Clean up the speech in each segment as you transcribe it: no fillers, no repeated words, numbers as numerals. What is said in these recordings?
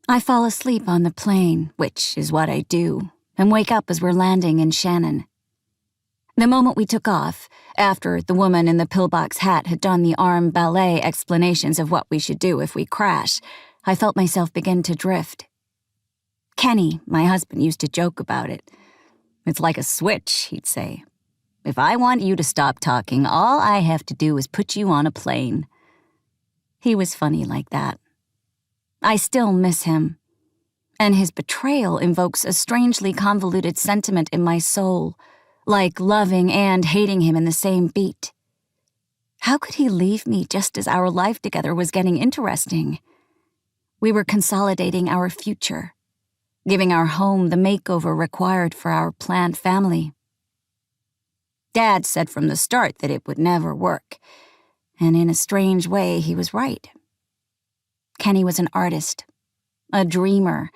I fall asleep on the plane, which is what I do, and wake up as we're landing in Shannon. The moment we took off, after the woman in the pillbox hat had done the arm ballet explanations of what we should do if we crash, I felt myself begin to drift. Kenny, my husband, used to joke about it. It's like a switch, he'd say. If I want you to stop talking, all I have to do is put you on a plane. He was funny like that. I still miss him, and his betrayal invokes a strangely convoluted sentiment in my soul, like loving and hating him in the same beat. How could he leave me just as our life together was getting interesting? We were consolidating our future, giving our home the makeover required for our planned family. Dad said from the start that it would never work, and in a strange way, he was right. Kenny was an artist, a dreamer,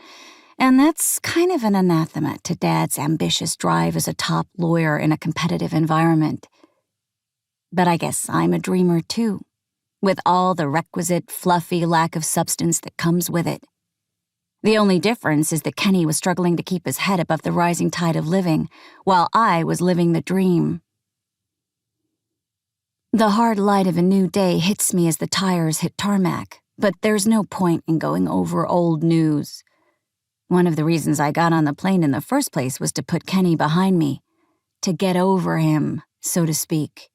and that's kind of an anathema to Dad's ambitious drive as a top lawyer in a competitive environment. But I guess I'm a dreamer too, with all the requisite fluffy lack of substance that comes with it. The only difference is that Kenny was struggling to keep his head above the rising tide of living, while I was living the dream. The hard light of a new day hits me as the tires hit tarmac, but there's no point in going over old news. One of the reasons I got on the plane in the first place was to put Kenny behind me, to get over him, so to speak.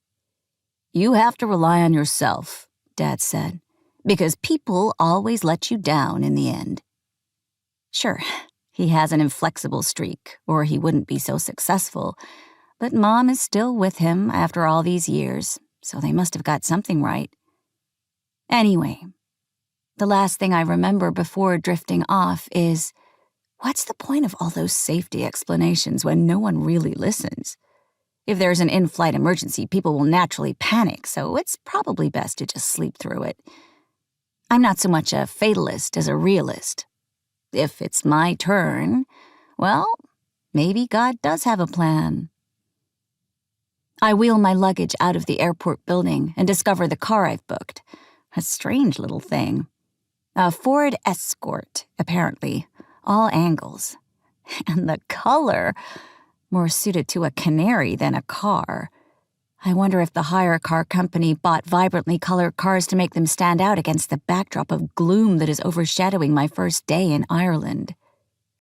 You have to rely on yourself, Dad said, because people always let you down in the end. Sure, he has an inflexible streak, or he wouldn't be so successful, but Mom is still with him after all these years, so they must have got something right. Anyway, the last thing I remember before drifting off is, what's the point of all those safety explanations when no one really listens? If there's an in-flight emergency, people will naturally panic, so it's probably best to just sleep through it. I'm not so much a fatalist as a realist. If it's my turn, well, maybe God does have a plan. I wheel my luggage out of the airport building and discover the car I've booked. A strange little thing. A Ford Escort, apparently. All angles. And the color, more suited to a canary than a car. I wonder if the hire car company bought vibrantly colored cars to make them stand out against the backdrop of gloom that is overshadowing my first day in Ireland.